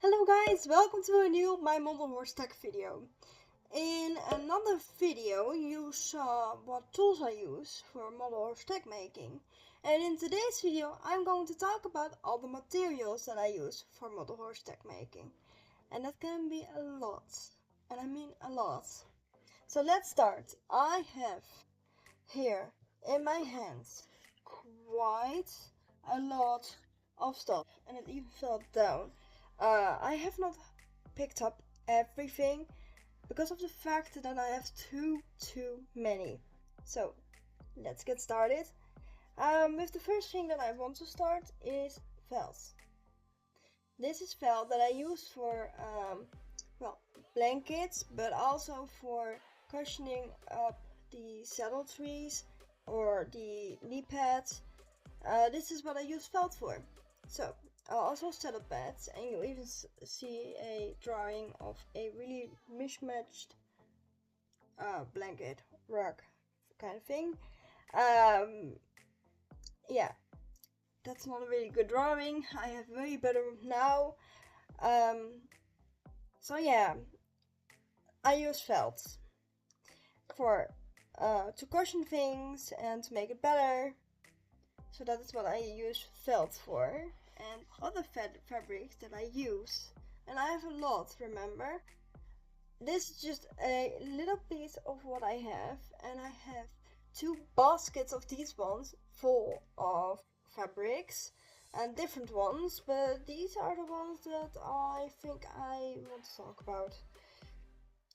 Hello guys, welcome to a new My Model Horse Tech video. In another video you saw what tools I use for model horse tech making. And in today's video I'm going to talk about all the materials that I use for model horse tech making. And that can be a lot. And I mean a lot. So let's start. I have here in my hands quite a lot of stuff, and it even fell down. I have not picked up everything because of the fact that I have too many. So let's get started. With the first thing that I want to start is felt. This is felt that I use for well, blankets, but also for cushioning up the saddle trees or the knee pads. This is what I use felt for. So also saddle pads, and you even see a drawing of a really mismatched blanket rug kind of thing. Yeah, that's not a really good drawing. I have way better now. So yeah, I use felt for to cushion things and to make it better. So that is what I use felt for. And other fabrics that I use, and I have a lot, remember? This is just a little piece of what I have, and I have 2 baskets of these ones full of fabrics and different ones, but these are the ones that I think I want to talk about.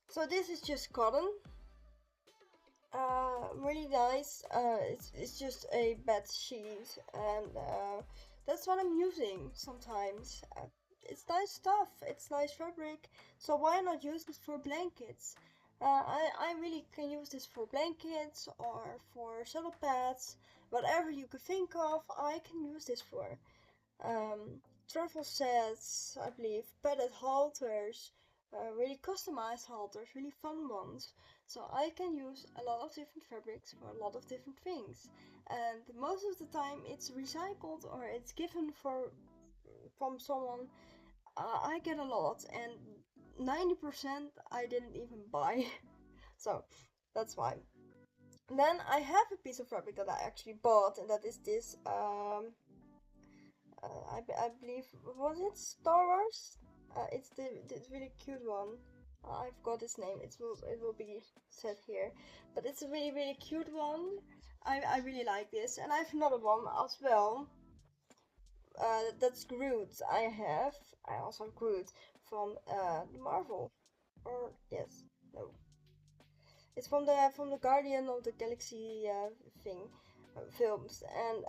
So this is just cotton. Really nice. It's just a bed sheet, and that's what I'm using sometimes. It's nice stuff, it's nice fabric, so why not use it for blankets? I really can use this for blankets or for saddle pads, whatever you could think of, I can use this for. Travel sets, I believe, padded halters, really customized halters, really fun ones. So I can use a lot of different fabrics for a lot of different things. And most of the time it's recycled or it's given from someone. I get a lot, and 90% I didn't even buy. So that's why. Then I have a piece of fabric that I actually bought, and that is this I believe, was it Star Wars? It's the really cute one. I forgot its name. It will be said here, but it's a really cute one. I really like this, and I have another one as well. That's Groot. I also have Groot from the Marvel, or yes, no, it's from the Guardian of the Galaxy thing, films, and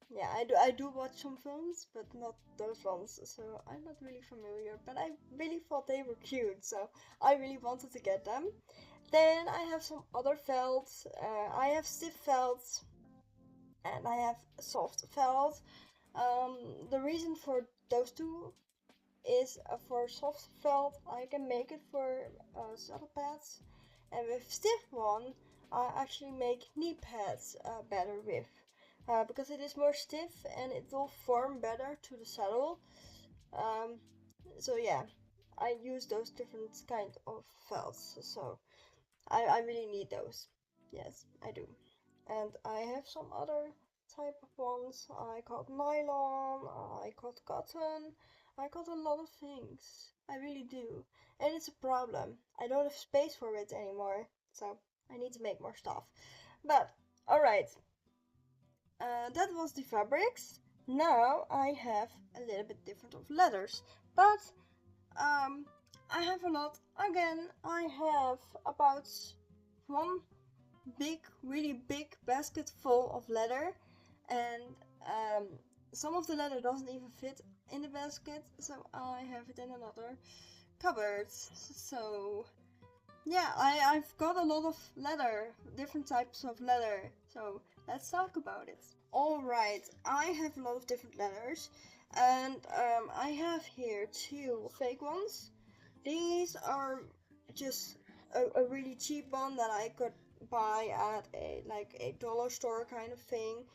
yeah, I do watch some films, but not those ones, so I'm not really familiar, but I really thought they were cute, so I really wanted to get them. Then I have some other felts. I have stiff felts, and I have soft felt. The reason for those two is for soft felt I can make it for saddle pads, and with stiff one I actually make knee pads better with, because it is more stiff and it will form better to the saddle. So yeah, I use those different kind of felts, so I really need those. Yes, I do. And I have some other type of ones. I got nylon, I got cotton, I got a lot of things. I really do. And it's a problem. I don't have space for it anymore, so I need to make more stuff. But, alright. That was the fabrics. Now I have a little bit different of leathers. But, I have a lot. Again, I have about one really big basket full of leather, and some of the leather doesn't even fit in the basket, so I have it in another cupboard. So yeah, I've got a lot of leather, different types of leather, so let's talk about it. Alright, I have a lot of different leathers, and I have here 2 fake ones. These are just a really cheap one that I could buy at a dollar store kind of thing.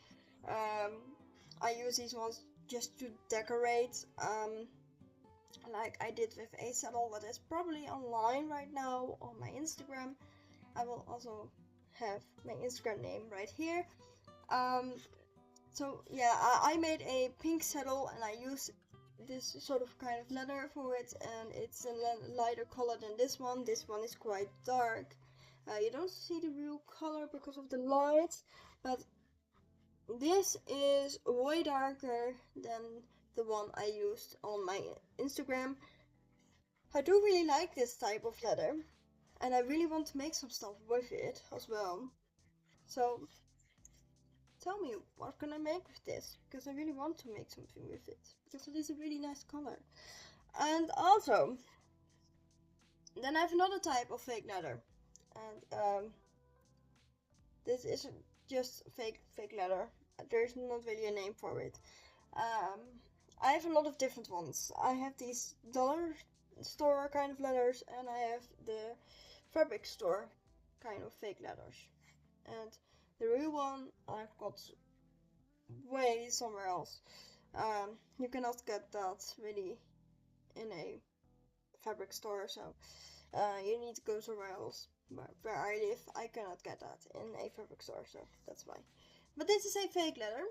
I use these ones just to decorate. like I did with a saddle that is probably online right now on my Instagram. I will also have my Instagram name right here. Um, so yeah, I made a pink saddle and I used this sort of kind of leather for it, and it's a lighter color than this one. This one is quite dark. You don't see the real color because of the light, but this is way darker than the one I used on my Instagram. I do really like this type of leather, and I really want to make some stuff with it as well. So tell me, what can I make with this? Because I really want to make something with it, because it is a really nice color. And also, then I have another type of fake leather, and this is just fake leather. There's not really a name for it. Um, I have a lot of different ones. I have these dollar store kind of leathers, and I have the fabric store kind of fake leathers. And the real one I've got way somewhere else. You cannot get that really in a fabric store, so you need to go somewhere else. Where I live, I cannot get that in a fabric store, so that's why. But this is a fake leather,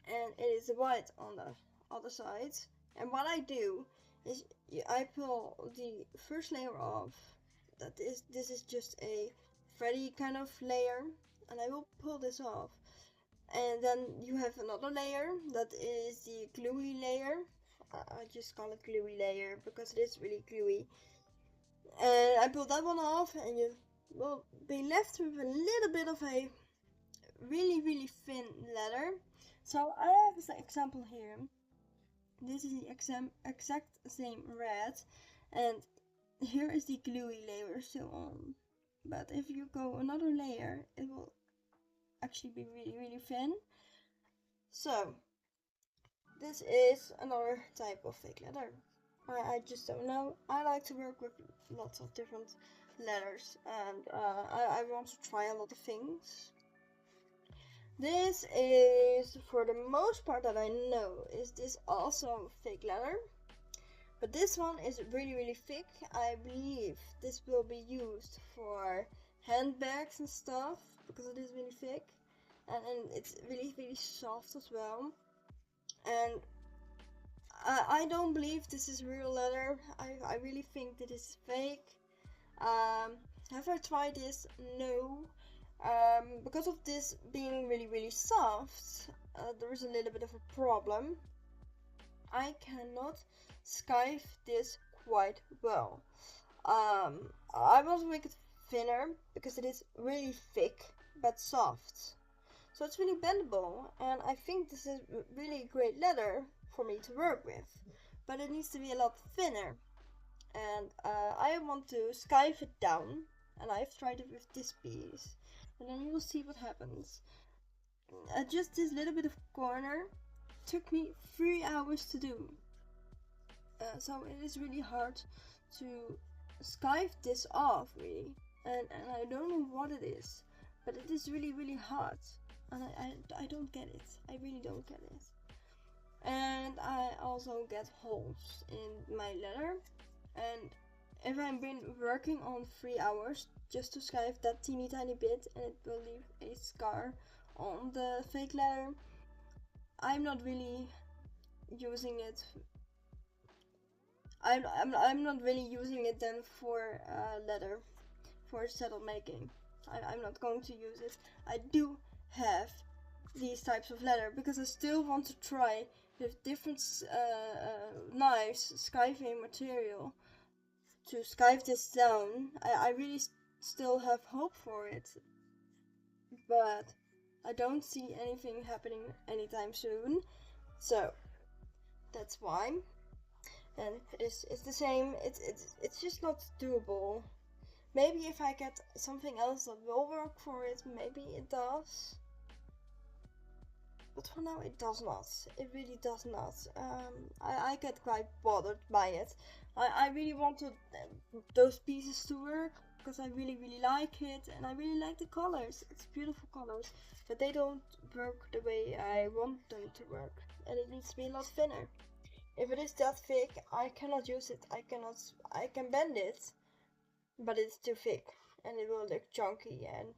and it is white on the other side. And what I do is I pull the first layer off. This is just a thready kind of layer, and I will pull this off. And then you have another layer that is the gluey layer. I just call it gluey layer because it is really gluey. And I pull that one off, and you will be left with a little bit of a really thin leather. So I have an example here. This is the exact same red, and here is the gluey layer still on. But if you go another layer, it will actually be really thin. So this is another type of fake leather. I just don't know. I like to work with lots of different leathers, and I want to try a lot of things. This is, for the most part that I know, is this also fake leather. But this one is really thick. I believe this will be used for handbags and stuff, because it is really thick. And it's really soft as well. And I don't believe this is real leather. I really think that it's fake. Have I tried this? No. Because of this being really soft, there is a little bit of a problem. I cannot skive this quite well. I want to make it thinner because it is really thick but soft. So it's really bendable, and I think this is really great leather for me to work with. But it needs to be a lot thinner. And I want to skive it down, and I've tried it with this piece. And then you will see what happens. Just this little bit of corner took me 3 hours to do. So it is really hard to skive this off, really. And I don't know what it is, but it is really hard. And I don't get it. I really don't get it. And I also get holes in my leather. And if I've been working on 3 hours just to skive that teeny tiny bit, and it will leave a scar on the fake leather, I'm not really using it. I'm not really using it then for leather, for saddle making. I'm not going to use it. I do have these types of leather because I still want to try with different knives, skiving material, to skive this down. I really still have hope for it, but I don't see anything happening anytime soon, so that's why. And it's the same. It's just not doable. Maybe if I get something else that will work for it, maybe it does. But for now it does not. It really does not. I get quite bothered by it. I really wanted those pieces to work because I really like it, and I really like the colors. It's beautiful colors, but they don't work the way I want them to work, and it needs to be a lot thinner. If it is that thick, I cannot use it. I can bend it, but it's too thick and it will look chunky. And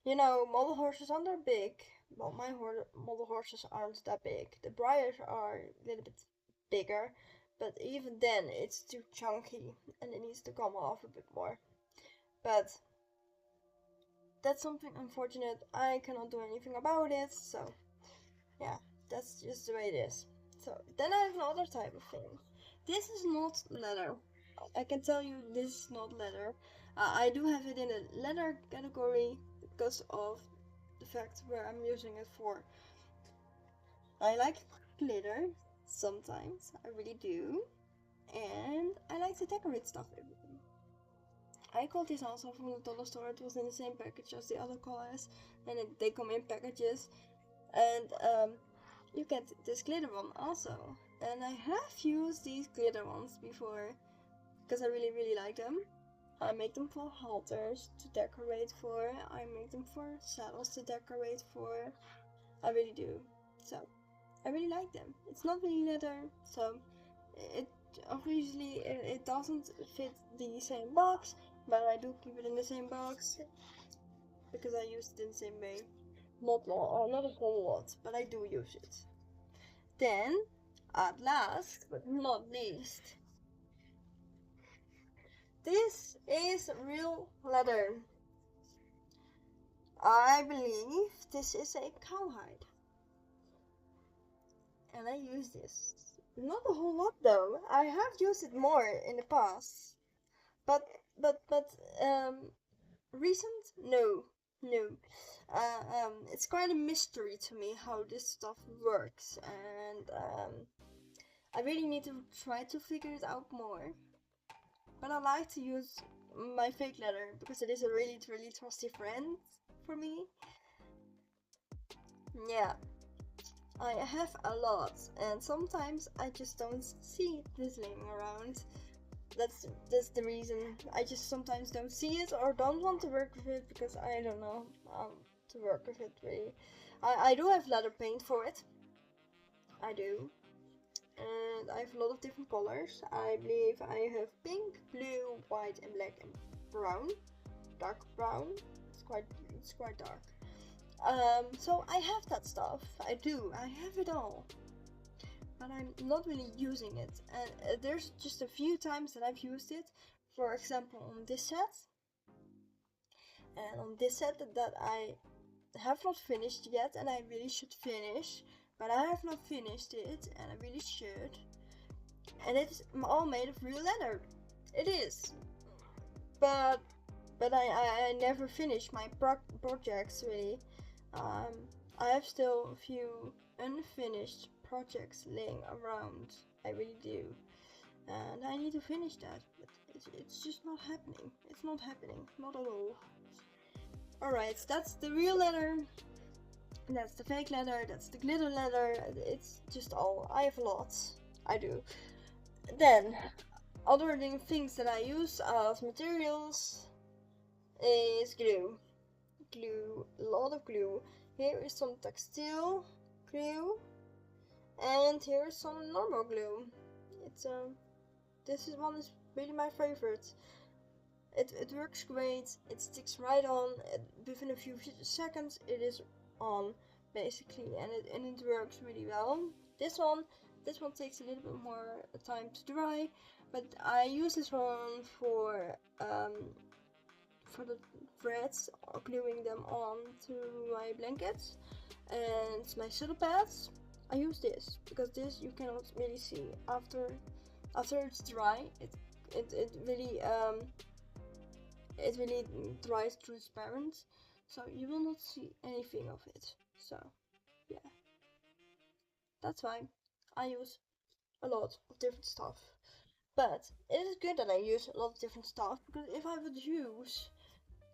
you know, model horses aren't that big. Well, my model horses aren't that big. The briars are a little bit bigger, but even then it's too chunky and it needs to come off a bit more. But that's something unfortunate. I cannot do anything about it, so yeah, that's just the way it is. So then I have another type of thing. This is not leather. I can tell you this is not leather. I do have it in a leather category because of the fact where I'm using it for. I like glitter sometimes, I really do, and I like to decorate stuff. I got this also from the dollar store. It was in the same package as the other colors, and they come in packages. And you get this glitter one also. And I have used these glitter ones before because I really like them. I make them for halters to decorate for. I make them for saddles to decorate for. I really do. So I really like them. It's not really leather, so it obviously it doesn't fit the same box, but I do keep it in the same box because I use it in the same way. Not a whole lot, but I do use it. Then, at last but not least, this is real leather. I believe this is a cowhide. And I use this. Not a whole lot though. I have used it more in the past. But recent? No. No. It's quite a mystery to me how this stuff works, and I really need to try to figure it out more. But I like to use my fake leather because it is a really trusty friend for me. Yeah, I have a lot, and sometimes I just don't see this laying around. That's the reason. I just sometimes don't see it or don't want to work with it because I don't know to work with it really. I do have leather paint for it. I do. And I have a lot of different colors. I believe I have pink, blue, white and black and brown. Dark brown. It's quite dark. So I have that stuff. I do. I have it all. But I'm not really using it. And there's just a few times that I've used it. For example, on this set. And on this set that I have not finished yet, and I really should finish. But I have not finished it, and I really should. And it's all made of real leather. It is. But I never finished my projects really. I have still a few unfinished projects laying around. I really do. And I need to finish that. But it's just not happening. It's not happening. Not at all. Alright, that's the real leather. That's the fake leather, that's the glitter leather, it's just all. I have lots. I do. Then, other things that I use as materials is glue. Glue, a lot of glue. Here is some textile glue, and here is some normal glue. It's this one is really my favorite. It works great. It sticks right on. Within a few seconds, it is on basically, and it works really well. This one takes a little bit more time to dry, but I use this one for the threads, gluing them on to my blankets and my saddle pads. I use this because this you cannot really see after it's dry. It really dries transparent, so you will not see anything of it. So yeah, that's why I use a lot of different stuff. But it is good that I use a lot of different stuff, because if I would use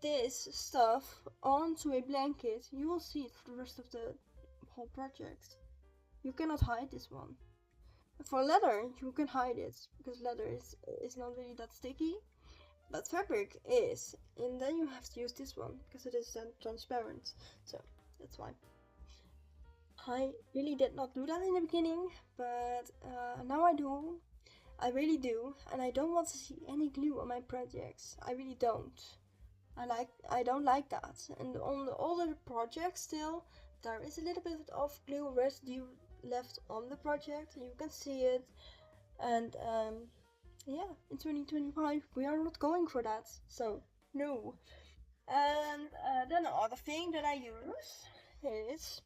this stuff onto a blanket, you will see it for the rest of the whole project. You cannot hide this one. For leather, you can hide it, because leather is not really that sticky. But fabric is, and then you have to use this one because it is transparent. So that's why. I really did not do that in the beginning, but now I do. I really do, and I don't want to see any glue on my projects. I really don't. I don't like that. And on the older projects still, there is a little bit of glue residue left on the project. You can see it. And yeah, in 2025 we are not going for that. So no. And then another thing that I use is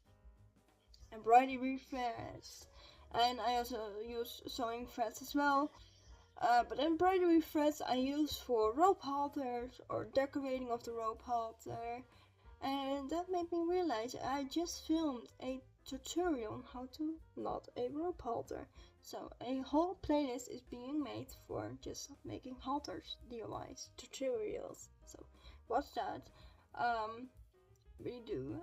embroidery threads. And I also use sewing threads as well. But embroidery threads I use for rope halters or decorating of the rope halter. And that made me realize I just filmed a tutorial on how to knot a rope halter. So a whole playlist is being made for just making halters DIYs tutorials. So watch that. Really do.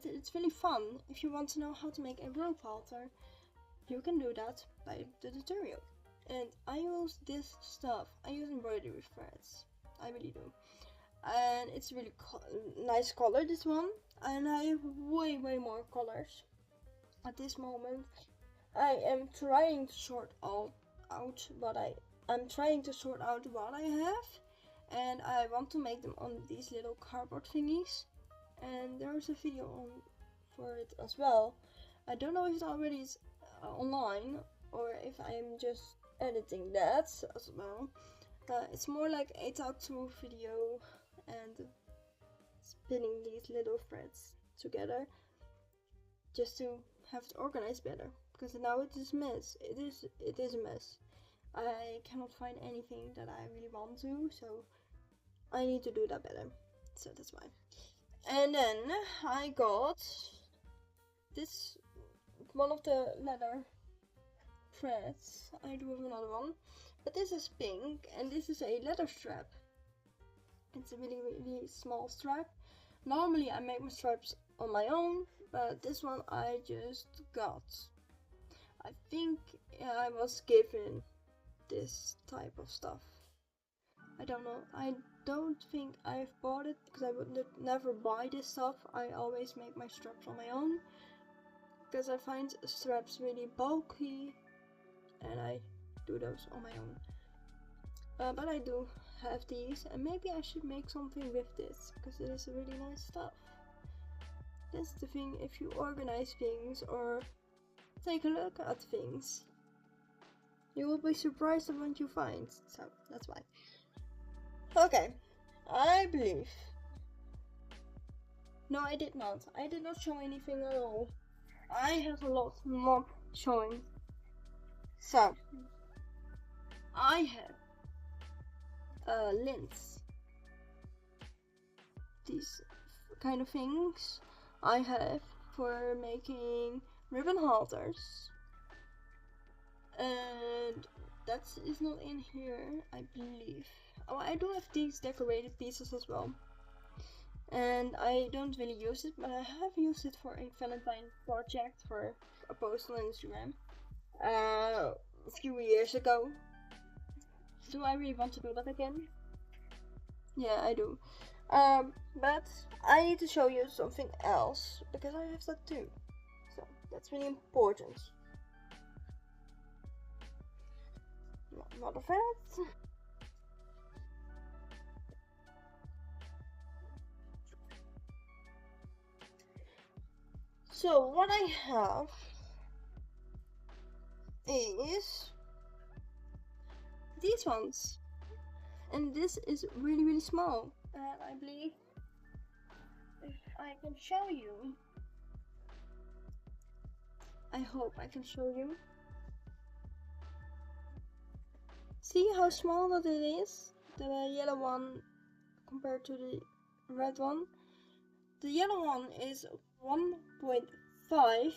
It's really fun. If you want to know how to make a rope halter, you can do that by the tutorial. And I use this stuff. I use embroidery threads. I really do. And it's really nice color, this one. And I have way more colors at this moment. I am trying to sort out what I'm trying to sort out what I have, and I want to make them on these little cardboard thingies. And there's a video on for it as well. I don't know if it already is online or if I'm just editing that as well. It's more like a talk-through video and spinning these little threads together just to have it organized better, because now it is a mess. It is a mess. I cannot find anything that I really want to, so I need to do that better. So that's why. And then I got this one of the leather threads. I do have another one, but this is pink and this is a leather strap. It's a really small strap. Normally I make my straps on my own, but this one I just got. I think I was given this type of stuff. I don't know. I don't think I've bought it because I would never buy this stuff. I always make my straps on my own because I find straps really bulky and I do those on my own. But I do have these, and maybe I should make something with this because it is really nice stuff. That's the thing, if you organize things or take a look at things, you will be surprised at what you find. So that's why. Okay, I believe. No, I did not. I did not show anything at all. I have a lot not showing. So I have lints. These kind of things I have for making ribbon halters. And that is not in here, I believe. Oh, I do have these decorated pieces as well. And I don't really use it, but I have used it for a Valentine project for a post on Instagram. A few years ago. Do I really want to do that again? Yeah, I do. But I need to show you something else because I have that too. So that's really important. Not a fact. So what I have is these ones, and this is really small, and I believe if I can show you, I hope I can show you. See how small that it is, the yellow one compared to the red one. The yellow one is 1.5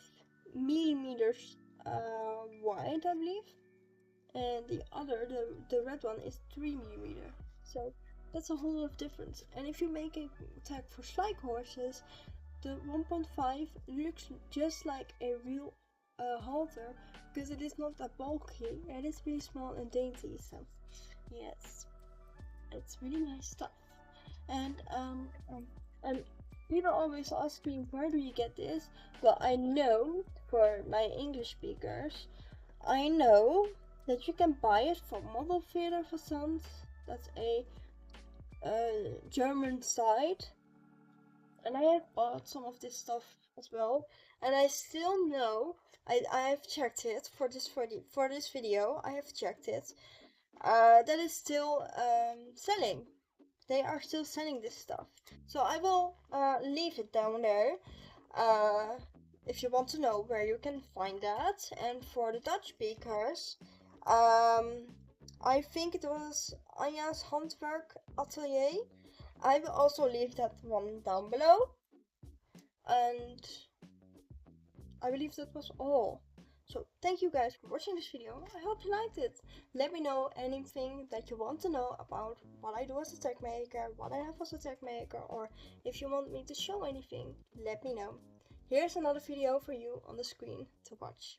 millimeters wide, I believe, and the other, the red one, is 3 millimeter. So that's a whole lot of difference. And if you make a tag for slide horses, the 1.5 looks just like a real halter because it is not that bulky and it's really small and dainty. So yes, it's really nice stuff. And People always ask me, where do you get this? Well, I know, for my English speakers, I know that you can buy it from modelhorses. That's a German site, and I have bought some of this stuff as well. And I still know, I have checked it for this video. I have checked it. That is still selling. They are still selling this stuff. So I will leave it down there. Uh, if you want to know where you can find that. And for the Dutch speakers, I think it was Anja's Handwerk Atelier. I will also leave that one down below. And I believe that was all. So thank you guys for watching this video. I hope you liked it. Let me know anything that you want to know about what I do as a tag maker, what I have as a tag maker, or if you want me to show anything, let me know. Here's another video for you on the screen to watch.